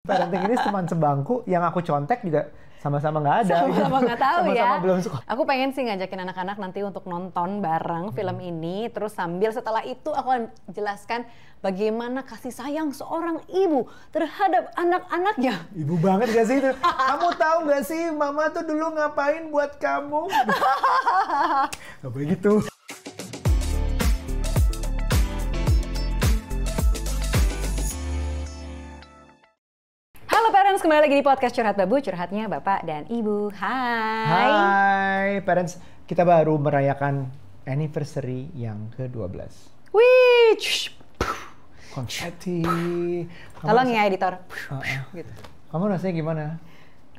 parenting ini teman sebangku yang aku contek juga sama-sama nggak ada. Sama-sama nggak tahu ya. Sama-sama belum suka. Aku pengen sih ngajakin anak-anak nanti untuk nonton bareng film ini. Terus sambil setelah itu aku akan jelaskan bagaimana kasih sayang seorang ibu terhadap anak-anaknya. Ibu banget gak sih itu? Kamu tahu gak sih mama tuh dulu ngapain buat kamu? Gak boleh gitu. Halo parents, kembali lagi di podcast Curhat Babu, curhatnya Bapak dan Ibu. Hai. Hai parents, kita baru merayakan anniversary yang ke-12. Wih, Konfeti. tolong ya editor. Gitu. Kamu rasanya gimana?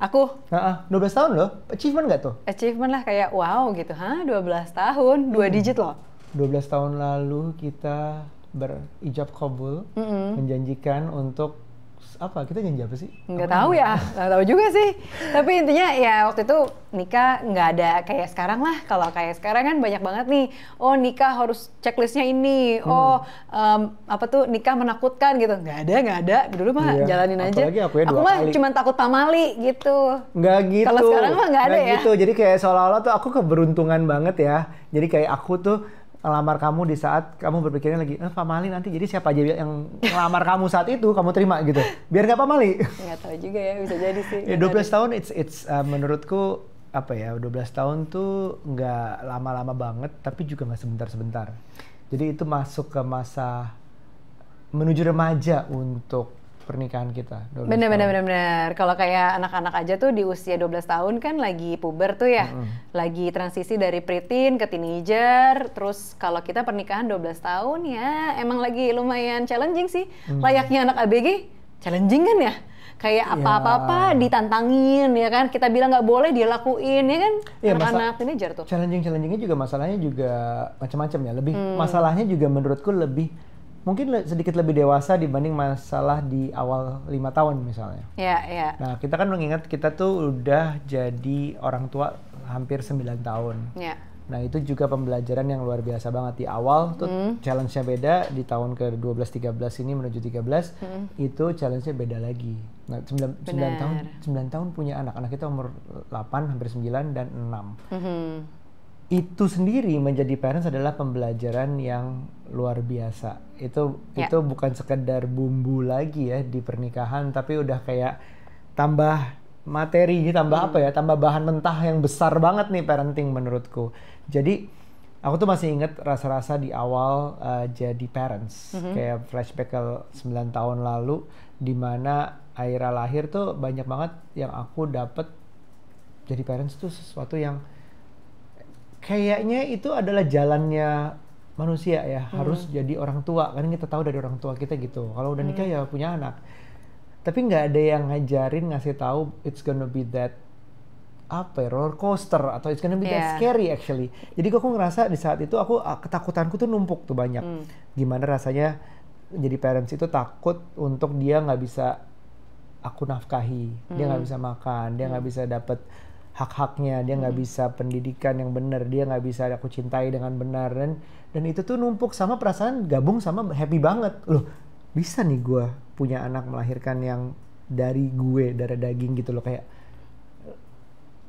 Aku 12 tahun loh, achievement gak tuh? achievement lah kayak wow gitu, 12 tahun, 2 digit loh. 12 tahun lalu kita berijab kabul, menjanjikan untuk apa? Kita janji apa sih? Nggak tahu ya, nggak tahu juga sih. Tapi intinya ya waktu itu nikah nggak ada kayak sekarang lah. Kalau kayak sekarang kan banyak banget nih. Oh nikah harus checklistnya ini. Oh apa tuh nikah menakutkan gitu. Nggak ada. Dulu mah Iya, jalanin aja. apalagi aku ya 2 mah kali. cuma takut pamali gitu. Nggak gitu. Kalau sekarang mah nggak ada ya. Gitu. Jadi kayak seolah-olah tuh aku keberuntungan banget ya. Jadi kayak aku tuh ngelamar kamu di saat kamu berpikirnya lagi, pamali nanti. Jadi siapa aja yang ngelamar kamu saat itu, kamu terima gitu. Biar nggak pamali. Nggak tahu juga ya, bisa jadi sih. Ya 12 tahun, it's menurutku apa ya, 12 tahun tuh nggak lama-lama banget, tapi juga nggak sebentar-sebentar. Jadi itu masuk ke masa menuju remaja untuk pernikahan kita. Bener. Kalau kayak anak-anak aja tuh di usia 12 tahun kan lagi puber tuh ya. Lagi transisi dari preteen ke teenager. Terus kalau kita pernikahan 12 tahun ya emang lagi lumayan challenging sih. Layaknya anak ABG, challenging kan ya? Kayak apa-apa ditantangin ya kan. Kita bilang nggak boleh dia lakuin ya kan. Iya, anak-anak teenager tuh. Challengingnya juga masalahnya juga macam-macam ya. Lebih masalahnya juga menurutku lebih mungkin sedikit lebih dewasa dibanding masalah di awal 5 tahun misalnya. Iya. Nah kita kan mengingat kita tuh udah jadi orang tua hampir 9 tahun. Iya. Nah itu juga pembelajaran yang luar biasa banget. Di awal tuh challenge-nya beda, di tahun ke-12-13 ini menuju 13 itu challenge-nya beda lagi. Nah 9 tahun punya anak kita umur 8, hampir 9 dan 6. Itu sendiri menjadi parents adalah pembelajaran yang luar biasa. Itu bukan sekedar bumbu lagi ya di pernikahan, tapi udah kayak tambah materi, tambah tambah bahan mentah yang besar banget nih parenting menurutku. Jadi aku tuh masih inget rasa-rasa di awal jadi parents, kayak flashback ke 9 tahun lalu, di mana Aira lahir tuh banyak banget yang aku dapet. Jadi parents tuh sesuatu yang kayaknya itu adalah jalannya manusia ya, harus jadi orang tua. Kan kita tahu dari orang tua kita gitu. Kalau udah nikah ya punya anak. Tapi nggak ada yang ngajarin, ngasih tahu it's gonna be that roller coaster atau it's gonna be that scary actually. Jadi aku ngerasa di saat itu ketakutanku tuh numpuk tuh banyak. Gimana rasanya jadi parents itu takut untuk dia nggak bisa aku nafkahi, dia nggak bisa makan, dia nggak bisa dapet hak-haknya, dia nggak bisa pendidikan yang benar, dia nggak bisa aku cintai dengan benar, dan itu tuh numpuk sama perasaan gabung sama happy banget loh, bisa nih gue punya anak, melahirkan yang dari gue, darah daging gitu loh, kayak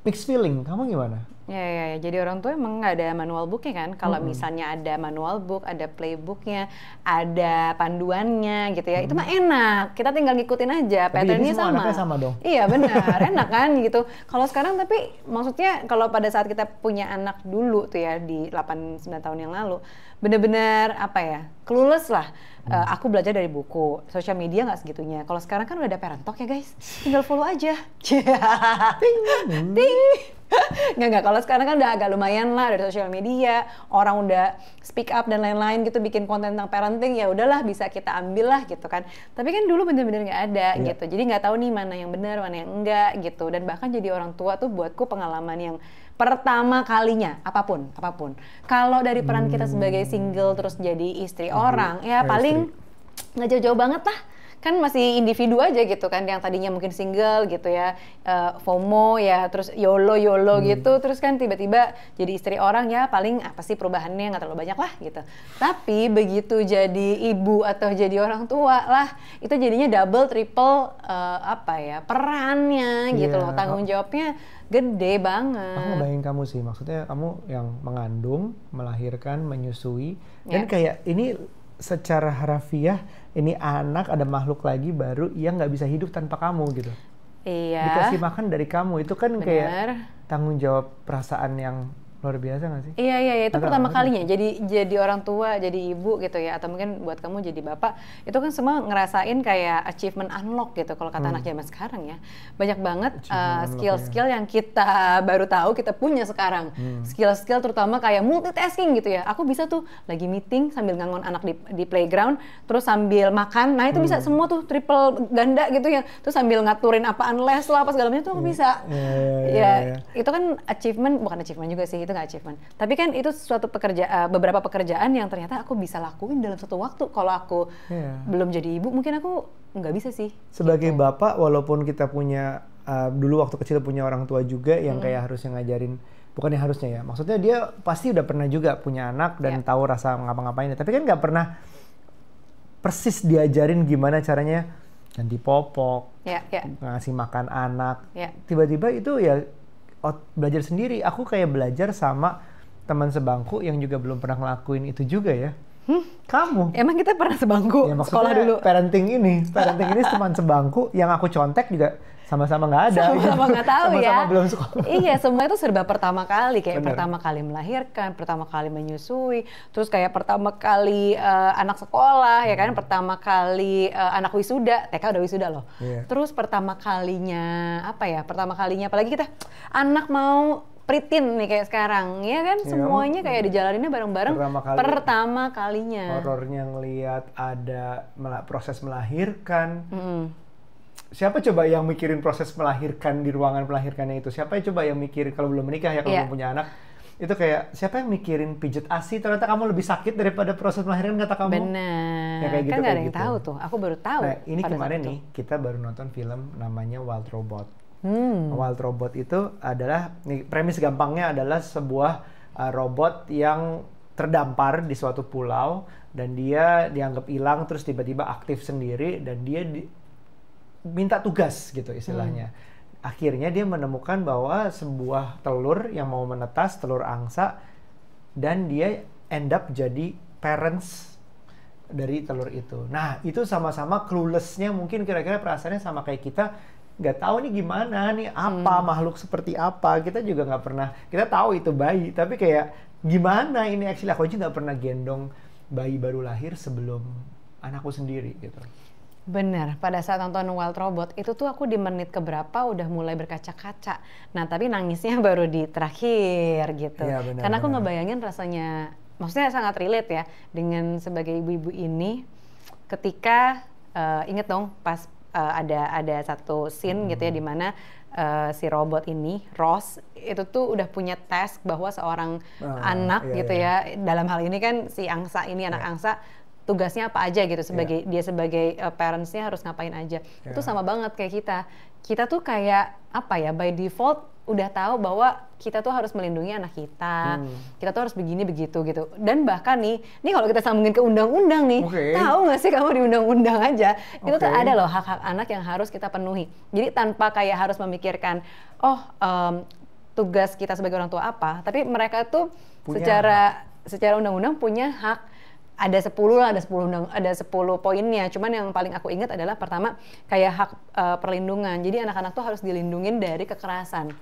mixed feeling. Kamu gimana? Ya. Jadi orang tua emang nggak ada manual booknya kan. Kalau misalnya ada manual book, ada playbooknya, ada panduannya gitu ya. Itu mah enak. Kita tinggal ngikutin aja. Patternnya sama. Anaknya sama dong. Iya benar, enak kan gitu. Kalau sekarang tapi maksudnya kalau pada saat kita punya anak dulu tuh ya di 8-9 tahun yang lalu, bener-bener clueless lah. Aku belajar dari buku, sosial media nggak segitunya. Kalau sekarang kan udah ada Parent Talk ya guys, tinggal follow aja. Ting. Nggak. Kalau sekarang kan udah agak lumayan lah dari sosial media, orang udah speak up dan lain-lain gitu, bikin konten tentang parenting, ya udahlah bisa kita ambil lah gitu kan. Tapi kan dulu bener-bener nggak ada gitu, jadi nggak tahu nih mana yang benar, mana yang enggak gitu. Dan bahkan jadi orang tua tuh buatku pengalaman yang pertama kalinya, apapun. Kalau dari peran kita sebagai single terus jadi istri orang, ya paling nggak jauh-jauh banget lah. kan masih individu aja gitu kan, yang tadinya mungkin single gitu ya, FOMO ya, terus YOLO gitu, terus kan tiba-tiba jadi istri orang, ya paling apa sih perubahannya, nggak terlalu banyak lah gitu. Tapi begitu jadi ibu atau jadi orang tua lah, itu jadinya double triple perannya gitu loh, tanggung jawabnya gede banget. Aku ngebayangin kamu sih, maksudnya kamu yang mengandung, melahirkan, menyusui, dan kayak ini secara harafiah, ini anak ada makhluk lagi baru yang nggak bisa hidup tanpa kamu gitu. Iya. Dikasih makan dari kamu, itu kan kayak tanggung jawab perasaan yang luar biasa nggak sih? Iya, itu pertama kalinya jadi orang tua, jadi ibu gitu ya, atau mungkin buat kamu jadi bapak, itu kan semua ngerasain kayak achievement unlock gitu kalau kata anak zaman sekarang ya. Banyak banget skill-skill yang kita baru tahu kita punya sekarang. Skill-skill terutama kayak multitasking gitu ya. Aku bisa tuh lagi meeting sambil ngangon anak di playground, terus sambil makan. Nah, itu bisa semua tuh triple ganda gitu ya. Terus sambil ngaturin apaan les lah, apa segala macam tuh aku bisa. Itu kan bukan achievement juga sih. Itu nggak achievement. Tapi kan itu suatu beberapa pekerjaan yang ternyata aku bisa lakuin dalam satu waktu. Kalau aku belum jadi ibu, mungkin aku nggak bisa sih. Sebagai bapak, walaupun kita punya dulu waktu kecil punya orang tua juga yang kayak harusnya ngajarin, bukannya harusnya ya, maksudnya dia pasti udah pernah juga punya anak dan tahu rasa ngapa-ngapain. Tapi kan nggak pernah persis diajarin gimana caranya ganti popok, ngasih makan anak. Tiba-tiba itu ya belajar sendiri. Aku kayak belajar sama teman sebangku yang juga belum pernah ngelakuin itu juga ya. Kamu? Emang kita pernah sebangku ya, sekolah dulu? Parenting ini teman sebangku yang aku contek juga sama-sama nggak ada. Sama-sama nggak tahu ya. Sama-sama belum sekolah. Iya, semua itu serba pertama kali. Kayak pertama kali melahirkan, pertama kali menyusui, terus kayak pertama kali anak sekolah, ya kan? Pertama kali anak wisuda, TK udah wisuda loh. Terus pertama kalinya, pertama kalinya, apalagi kita anak mau pritin nih kayak sekarang, ya kan? Semuanya kayak dijalaninnya bareng-bareng pertama kalinya. Horornya ngelihat ada proses melahirkan. Siapa coba yang mikirin proses melahirkan di ruangan melahirkannya itu? Siapa coba yang mikirin kalau belum menikah ya, kalau belum punya anak? Itu kayak siapa yang mikirin pijet ASI, ternyata kamu lebih sakit daripada proses melahirkan, kata kamu. Benar. Ya, kayak kan nggak ada yang tahu tuh. Aku baru tahu. Nah, ini kemarin nih kita baru nonton film namanya Wild Robot. Wild Robot itu adalah, nih, premis gampangnya adalah sebuah robot yang terdampar di suatu pulau dan dia dianggap hilang, terus tiba-tiba aktif sendiri dan dia minta tugas gitu istilahnya. Akhirnya dia menemukan bahwa sebuah telur yang mau menetas, telur angsa, dan dia end up jadi parents dari telur itu. Nah, itu sama-sama clueless-nya, mungkin kira-kira perasaannya sama kayak kita, nggak tahu nih gimana nih, apa makhluk seperti apa, kita juga nggak pernah, kita tahu itu bayi, tapi kayak gimana ini actually, aku aja nggak pernah gendong bayi baru lahir sebelum anakku sendiri gitu. Bener, pada saat nonton Wild Robot itu tuh aku di menit keberapa udah mulai berkaca-kaca. Nah, tapi nangisnya baru di terakhir gitu. Ya, bener, karena aku ngebayangin rasanya, maksudnya sangat relate ya dengan sebagai ibu-ibu ini ketika inget dong pas ada satu scene gitu ya di mana si robot ini, Ross, itu tuh udah punya task bahwa seorang anak gitu ya, dalam hal ini kan si angsa ini, anak angsa, tugasnya apa aja gitu, dia sebagai parentsnya harus ngapain aja. Itu sama banget kayak kita tuh kayak by default udah tahu bahwa kita tuh harus melindungi anak kita, kita tuh harus begini begitu gitu. Dan bahkan nih kalau kita sambungin ke undang-undang nih, tahu nggak sih kamu di undang-undang aja itu tuh ada loh hak-hak anak yang harus kita penuhi. Jadi tanpa kayak harus memikirkan tugas kita sebagai orang tua apa, tapi mereka tuh secara undang-undang punya hak. Ada 10 poinnya. Cuman yang paling aku ingat adalah pertama kayak hak perlindungan. Jadi anak-anak tuh harus dilindungin dari kekerasan.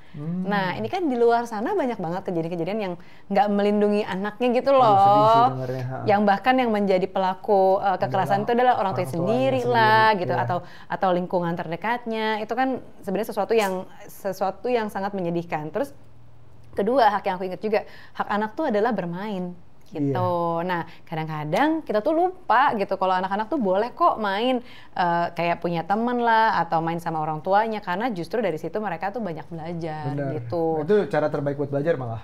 Nah, ini kan di luar sana banyak banget kejadian-kejadian yang nggak melindungi anaknya gitu loh. Yang bahkan yang menjadi pelaku kekerasan itu adalah orang tua sendiri lah gitu, atau lingkungan terdekatnya. Itu kan sebenarnya sesuatu yang sangat menyedihkan. Terus kedua, hak yang aku ingat juga, hak anak tuh adalah bermain. gitu. Nah, kadang-kadang kita tuh lupa gitu kalau anak-anak tuh boleh kok main kayak punya teman lah atau main sama orang tuanya karena justru dari situ mereka tuh banyak belajar. Benar. Gitu. Itu cara terbaik buat belajar malah.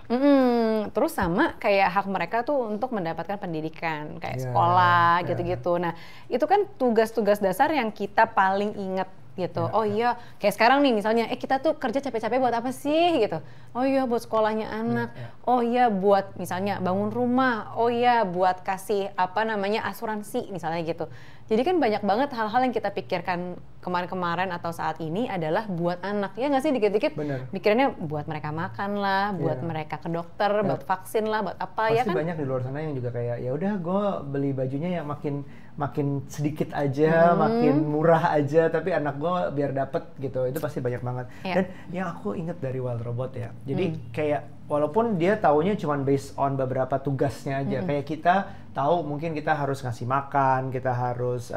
Terus sama kayak hak mereka tuh untuk mendapatkan pendidikan kayak sekolah gitu-gitu. Nah, itu kan tugas-tugas dasar yang kita paling ingat gitu. Oh iya, kayak sekarang nih misalnya, kita tuh kerja capek-capek buat apa sih gitu. Oh iya buat sekolahnya anak. Oh iya buat misalnya bangun rumah. Oh iya buat kasih asuransi misalnya gitu. Jadi kan banyak banget hal-hal yang kita pikirkan kemarin-kemarin atau saat ini adalah buat anak. Ya nggak sih dikit-dikit mikirannya buat mereka makan lah, buat mereka ke dokter, buat vaksin lah, buat apa. Pasti ya kan? banyak di luar sana yang juga kayak ya udah gue beli bajunya yang makin sedikit aja, makin murah aja, tapi anak gue biar dapet gitu. Itu pasti banyak banget. Dan yang aku inget dari Wild Robot ya, jadi kayak walaupun dia taunya cuma based on beberapa tugasnya aja, kayak kita tahu mungkin kita harus ngasih makan, kita harus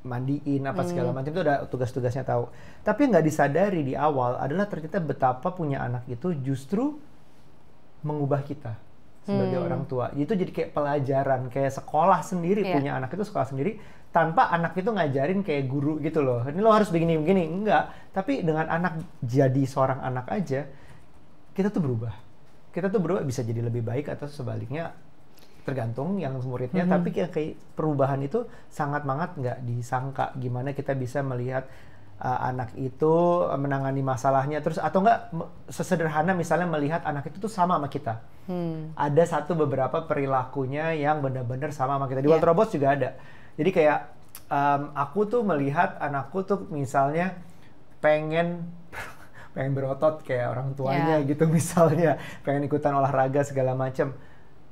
mandiin apa segala macam, itu udah tugas-tugasnya tahu. Tapi nggak disadari di awal adalah ternyata betapa punya anak itu justru mengubah kita sebagai orang tua. Itu jadi kayak pelajaran, kayak sekolah sendiri, punya anak itu sekolah sendiri tanpa anak itu ngajarin kayak guru gitu loh. Ini lo harus begini-begini, enggak. Tapi dengan anak jadi seorang anak aja, kita tuh berubah. Kita tuh berubah, bisa jadi lebih baik atau sebaliknya tergantung yang muridnya. Tapi kayak perubahan itu sangat nggak disangka gimana kita bisa melihat anak itu menangani masalahnya terus, atau enggak sesederhana misalnya melihat anak itu tuh sama kita. Ada beberapa perilakunya yang benar-benar sama kita. Di Wild Robots juga ada. Jadi kayak aku tuh melihat anakku tuh misalnya pengen berotot kayak orang tuanya gitu misalnya, pengen ikutan olahraga segala macam.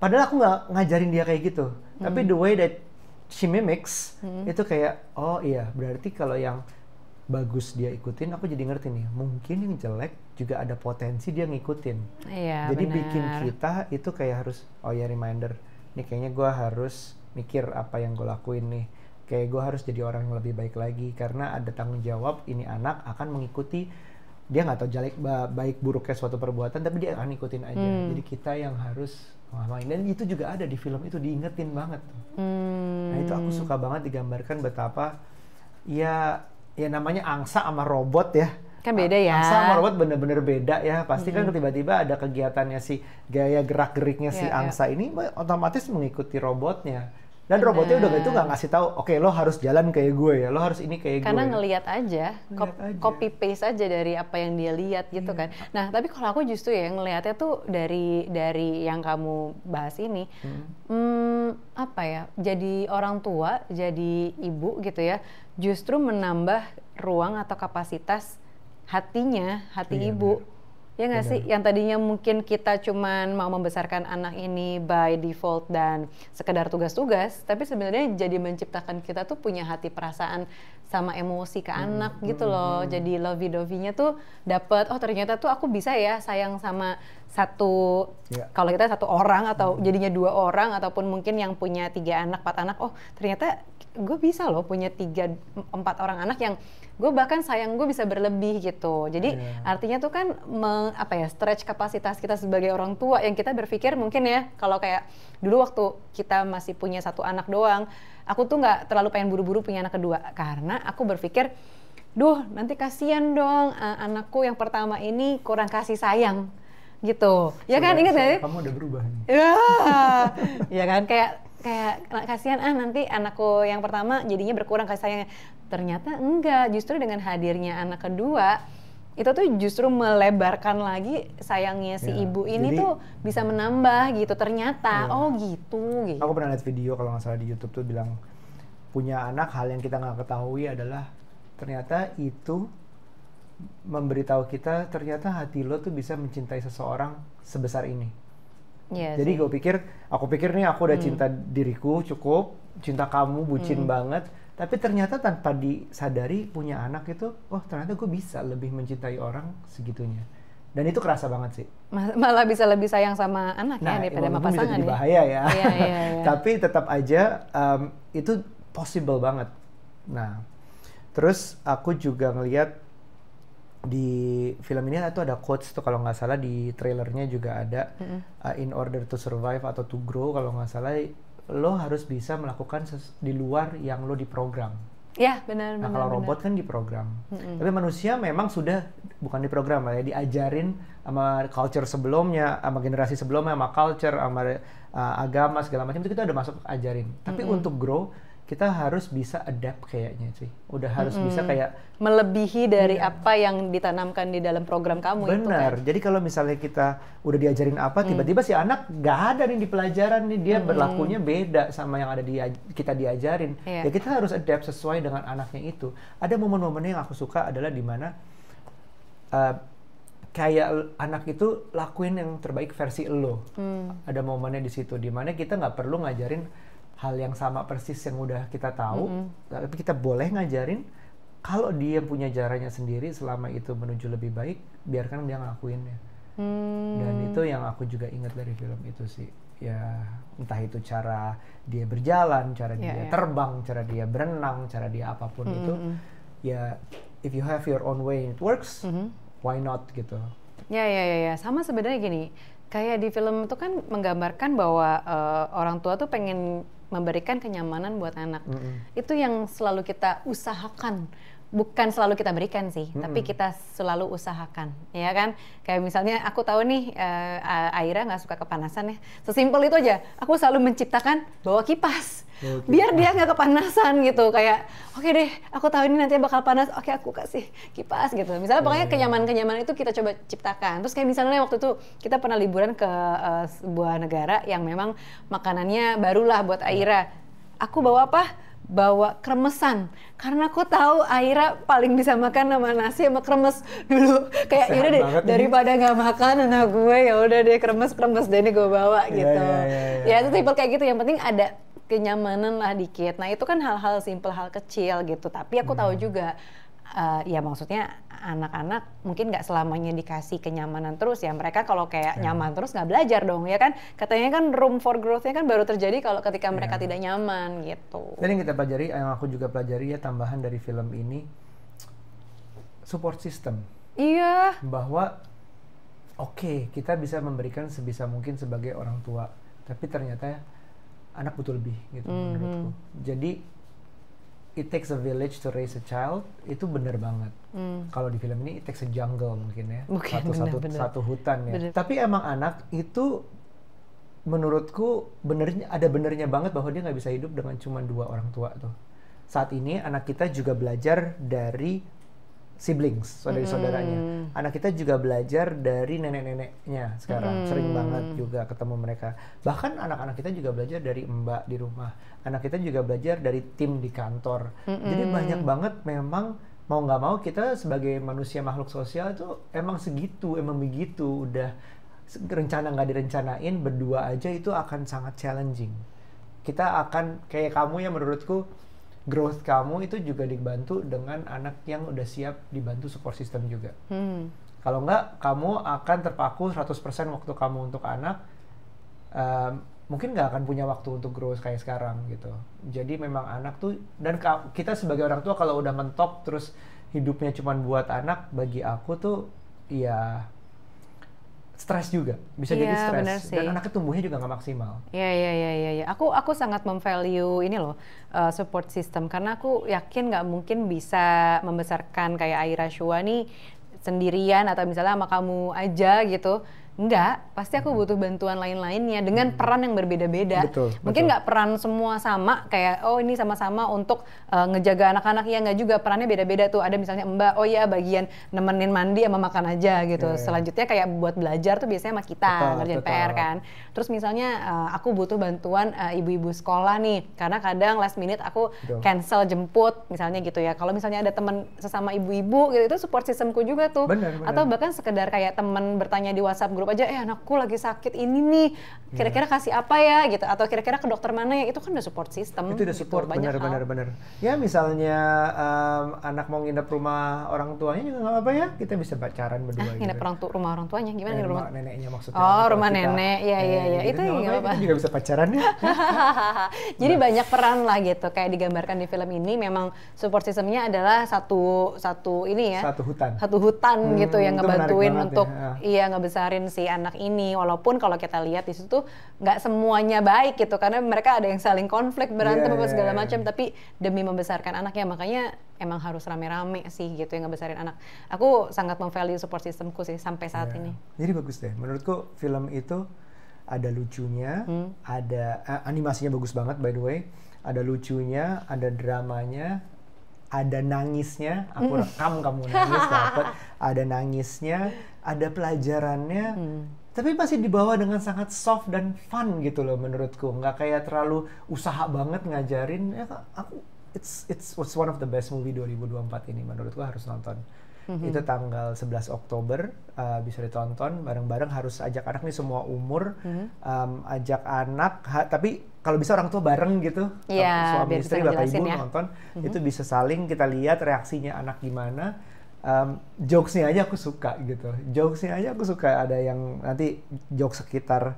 Padahal aku nggak ngajarin dia kayak gitu. Tapi the way that she mimics itu kayak, oh iya berarti kalau yang bagus dia ikutin, aku jadi ngerti nih, mungkin yang jelek juga ada potensi dia ngikutin. Jadi bikin kita itu kayak harus, oh ya reminder, nih kayaknya gue harus mikir apa yang gue lakuin nih. Kayak gue harus jadi orang yang lebih baik lagi, karena ada tanggung jawab ini anak akan mengikuti, dia nggak tahu jelek baik buruknya suatu perbuatan, tapi dia akan ikutin aja. Jadi kita yang harus ngalamin, dan itu juga ada di film itu, diingetin banget. Nah itu aku suka banget digambarkan betapa ya namanya angsa sama robot ya. Kan beda ya. Angsa sama robot bener-bener beda ya. Pasti kan tiba-tiba ada kegiatannya si gaya gerak-geriknya si angsa ini otomatis mengikuti robotnya. Dan robotnya udah gitu nggak ngasih tahu, oke lo harus jalan kayak gue ya, lo harus ini kayak gue. Karena ngelihat aja, copy paste aja dari apa yang dia lihat gitu kan. Nah tapi kalau aku justru ya ngelihatnya tuh dari yang kamu bahas ini, jadi orang tua, jadi ibu gitu ya, justru menambah ruang atau kapasitas hati ibu. Ya nggak sih? Yang tadinya mungkin kita cuman mau membesarkan anak ini by default dan sekedar tugas-tugas, tapi sebenarnya jadi menciptakan kita tuh punya hati perasaan sama emosi ke anak gitu loh. Jadi lovey-dovey-nya tuh dapet, oh ternyata tuh aku bisa ya sayang sama kalau kita satu orang atau jadinya 2 orang, ataupun mungkin yang punya 3 anak, 4 anak, oh ternyata gue bisa loh punya 3-4 orang anak yang gue bahkan sayang gue bisa berlebih gitu. Jadi artinya tuh kan stretch kapasitas kita sebagai orang tua yang kita berpikir mungkin ya, kalau kayak dulu waktu kita masih punya 1 anak doang, aku tuh nggak terlalu pengen buru-buru punya anak kedua karena aku berpikir, duh nanti kasihan dong anakku yang pertama ini kurang kasih sayang gitu. Ya kan, ingat ya? Kamu udah berubah nih. Ya kan, kayak kasihan nanti anakku yang pertama jadinya berkurang kasih sayangnya. Ternyata enggak, justru dengan hadirnya anak kedua itu tuh justru melebarkan lagi sayangnya si ibu ini. Jadi, tuh bisa menambah gitu ternyata. Oh gitu. Aku pernah lihat video kalau nggak salah di YouTube tuh bilang, punya anak hal yang kita nggak ketahui adalah ternyata itu memberitahu kita ternyata hati lo tuh bisa mencintai seseorang sebesar ini. Jadi aku pikir nih aku udah cinta diriku cukup, cinta kamu bucin banget, tapi ternyata tanpa disadari punya anak itu, oh ternyata gue bisa lebih mencintai orang segitunya. Dan itu kerasa banget sih. Malah bisa lebih sayang sama anaknya daripada sama pasangan. Bisa jadi bahaya ya. Tapi tetap aja itu possible banget. Nah, terus aku juga ngelihat di film ini tuh ada quotes tuh kalau nggak salah di trailernya juga ada in order to survive atau to grow kalau nggak salah lo harus bisa melakukan di luar yang lo diprogram. Ya benar. Nah kalau robot kan diprogram, tapi manusia memang sudah bukan diprogram ya, diajarin sama culture sebelumnya, sama generasi sebelumnya, sama culture, sama agama segala macam itu kita udah masuk ajarin. Tapi untuk grow kita harus bisa adapt kayaknya sih. Udah harus bisa kayak melebihi dari apa yang ditanamkan di dalam program kamu itu kan. Benar. Jadi kalau misalnya kita udah diajarin apa, tiba-tiba si anak nggak ada nih di pelajaran nih, dia berlakunya beda sama yang ada di kita diajarin. Ya kita harus adapt sesuai dengan anaknya itu. Ada momen-momennya yang aku suka adalah di mana kayak anak itu lakuin yang terbaik versi lo. Ada momennya di situ di mana kita nggak perlu ngajarin hal yang sama persis yang udah kita tahu, tapi kita boleh ngajarin kalau dia punya caranya sendiri selama itu menuju lebih baik, biarkan dia ngelakuinnya. Dan itu yang aku juga ingat dari film itu sih. Ya entah itu cara dia berjalan, cara dia terbang, cara dia berenang, cara dia apapun itu. Ya if you have your own way and it works, why not gitu. Ya. Sama sebenarnya gini, kayak di film itu kan menggambarkan bahwa orang tua tuh pengen memberikan kenyamanan buat anak. Itu yang selalu kita usahakan. Bukan selalu kita berikan sih, tapi kita selalu usahakan, ya kan? Kayak misalnya aku tahu nih Aira nggak suka kepanasan ya. Sesimpel itu aja, aku selalu menciptakan bawa kipas. Biar dia nggak kepanasan gitu, kayak oke deh, aku tahu ini nanti bakal panas, oke aku kasih kipas gitu. Misalnya pokoknya kenyamanan-kenyamanan itu kita coba ciptakan. Terus kayak misalnya waktu itu kita pernah liburan ke sebuah negara yang memang makanannya barulah buat Aira. Aku bawa apa? Bawa kremesan, karena aku tahu Aira paling bisa makan sama nasi sama kremes dulu. Kayak yaudah deh, daripada nggak makan anak gue, ya udah deh kremes deh ini gue bawa gitu. Ya itu tipe kayak gitu, yang penting ada kenyamanan lah dikit. Nah itu kan hal-hal simpel, hal kecil gitu. Tapi aku tahu juga, ya maksudnya anak-anak mungkin nggak selamanya dikasih kenyamanan terus ya. Mereka kalau kayak nyaman terus nggak belajar dong ya kan. Katanya kan room for growth-nya kan baru terjadi kalau ketika mereka tidak nyaman gitu. Dan yang kita pelajari, yang aku juga pelajari ya tambahan dari film ini, support system. Iya. Bahwa oke, kita bisa memberikan sebisa mungkin sebagai orang tua, tapi ternyata anak butuh lebih gitu menurutku. Jadi it takes a village to raise a child, itu benar banget. Kalau di film ini it takes a jungle mungkin ya, satu hutan ya. Bener. Tapi emang anak itu menurutku ada benernya banget bahwa dia nggak bisa hidup dengan cuma 2 orang tua tuh. Saat ini anak kita juga belajar dari siblings, saudara-saudaranya. Anak kita juga belajar dari nenek-neneknya sekarang. Sering banget juga ketemu mereka. Bahkan anak-anak kita juga belajar dari mbak di rumah. Anak kita juga belajar dari tim di kantor. Jadi banyak banget memang mau nggak mau kita sebagai manusia makhluk sosial itu emang segitu, emang begitu. Udah rencana nggak direncanain, berdua aja itu akan sangat challenging. Kita akan, kayak kamu ya menurutku, growth kamu itu juga dibantu dengan anak yang udah siap dibantu support system juga. Kalau enggak, kamu akan terpaku 100% waktu kamu untuk anak, mungkin nggak akan punya waktu untuk growth kayak sekarang gitu. Jadi memang anak tuh, dan kita sebagai orang tua kalau udah mentok terus hidupnya cuma buat anak, bagi aku tuh ya stres juga, bisa jadi stres, dan anaknya tumbuhnya juga nggak maksimal. Iya. Aku sangat memvalue ini loh, support system, karena aku yakin nggak mungkin bisa membesarkan kayak Aira Shua nih sendirian atau misalnya sama kamu aja gitu. Enggak, pasti aku butuh bantuan lain-lainnya dengan peran yang berbeda-beda. Mungkin nggak peran semua sama, kayak oh ini sama-sama untuk ngejaga anak-anak, ya nggak juga, perannya beda-beda tuh. Ada misalnya mbak, oh ya bagian nemenin mandi sama makan aja gitu. Selanjutnya kayak buat belajar tuh biasanya sama kita, ngerjain PR kan. Terus misalnya aku butuh bantuan ibu-ibu sekolah nih, karena kadang last minute aku cancel jemput misalnya gitu ya. Kalau misalnya ada teman sesama ibu-ibu gitu, itu support systemku juga tuh. Atau bahkan sekedar kayak teman bertanya di WhatsApp grup aja, anakku lagi sakit ini nih, kira-kira kasih apa ya gitu, atau kira-kira ke dokter mana ya, itu kan udah support system. Itu udah support, gitu, benar. Ya misalnya anak mau nginep rumah orang tuanya juga nggak apa-apa ya, kita bisa pacaran berdua. Nginep rumah orang tuanya gimana? Rumah neneknya maksudnya. Oh, rumah nenek, iya, itu nggak apa-apa. Kita juga bisa pacaran ya. Jadi banyak peran lah gitu, kayak digambarkan di film ini. Memang support systemnya adalah satu ini ya. Satu hutan gitu yang ngebantuin untuk ngebesarin si anak ini. Walaupun kalau kita lihat di situ nggak semuanya baik gitu, karena mereka ada yang saling konflik, berantem apa segala macam, tapi demi membesarkan anaknya, makanya emang harus rame-rame sih gitu yang ngebesarin anak. Aku sangat memvalue support systemku sih sampai saat ini. Jadi bagus deh, menurutku film itu ada lucunya, ada animasinya bagus banget by the way, ada lucunya, ada dramanya, ada nangisnya, aku rekam kamu nangis dapet, ada nangisnya, ada pelajarannya, tapi masih dibawa dengan sangat soft dan fun gitu loh menurutku, nggak kayak terlalu usaha banget ngajarin. Ya, it's one of the best movie 2024 ini, menurutku harus nonton. Itu tanggal 11 Oktober, bisa ditonton bareng-bareng, harus ajak anak nih semua umur, ajak anak, tapi kalau bisa orang tua bareng gitu, suami istri, bapak ibu nonton, itu bisa saling kita lihat reaksinya anak gimana. Jokesnya aja aku suka gitu, ada yang nanti jokes sekitar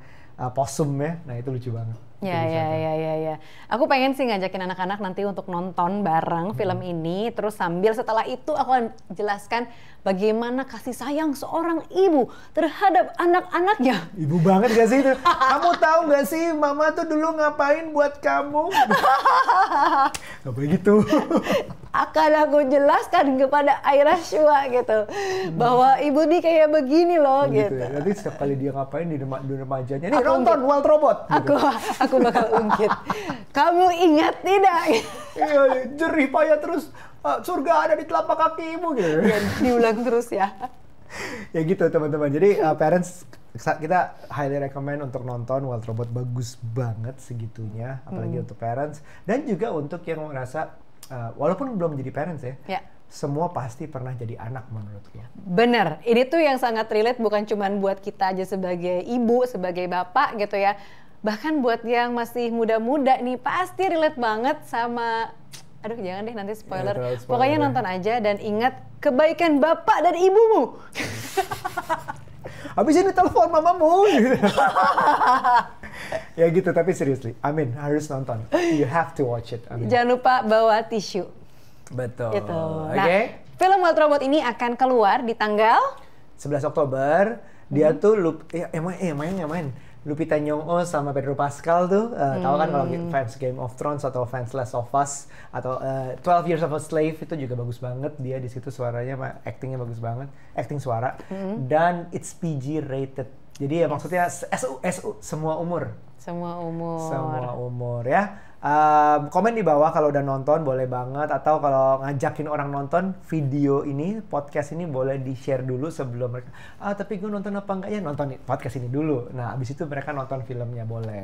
posum ya, nah itu lucu banget. Ya. Aku pengen sih ngajakin anak-anak nanti untuk nonton bareng film ini, terus sambil setelah itu aku akan jelaskan bagaimana kasih sayang seorang ibu terhadap anak-anaknya. Ibu banget gak sih itu? Kamu tahu gak sih mama tuh dulu ngapain buat kamu? Gak boleh gitu. Akan aku jelaskan kepada Aira Shua gitu, bahwa ibu nih kayak begini loh gitu. Ya. Nanti setiap kali dia ngapain di remajanya, nih nonton Wild Robot. Aku bakal ungkit. Kamu ingat tidak? Iya, jerih payah terus. Surga ada di telapak kakimu gitu. Ya, diulang terus ya. Ya gitu teman-teman. Jadi parents, kita highly recommend untuk nonton Wild Robot, bagus banget segitunya, apalagi untuk parents dan juga untuk yang merasa walaupun belum jadi parents ya. Semua pasti pernah jadi anak menurutku. Bener, ini tuh yang sangat relate, bukan cuma buat kita aja sebagai ibu, sebagai bapak gitu ya. Bahkan buat yang masih muda-muda nih pasti relate banget sama, aduh jangan deh nanti spoiler. Pokoknya nonton aja dan ingat kebaikan bapak dan ibumu. Habis ini telepon mamamu. Ya gitu, tapi seriously, Amin harus nonton. You have to watch it. Amin. Jangan lupa bawa tisu. Betul. Gitu. Nah, film Wild Robot ini akan keluar di tanggal 11 Oktober. Dia tuh main Lupita Nyong'o sama Pedro Pascal tuh. Tahu kan kalau fans Game of Thrones atau fans Last of Us atau 12 Years of a Slave, itu juga bagus banget dia di situ, suaranya, actingnya bagus banget, acting suara. Dan it's PG rated. Jadi ya maksudnya SU semua umur. Semua umur ya. Komen di bawah kalau udah nonton, boleh banget. Atau kalau ngajakin orang nonton video ini, podcast ini, boleh di-share dulu sebelum mereka, tapi gue nonton apa enggak ya, nonton podcast ini dulu. Nah abis itu mereka nonton filmnya, boleh.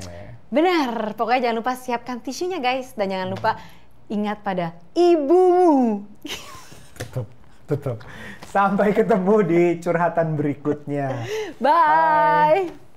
Benar, pokoknya jangan lupa siapkan tisunya guys. Dan jangan lupa ingat pada ibumu. Tetap. Sampai ketemu di curhatan berikutnya. Bye.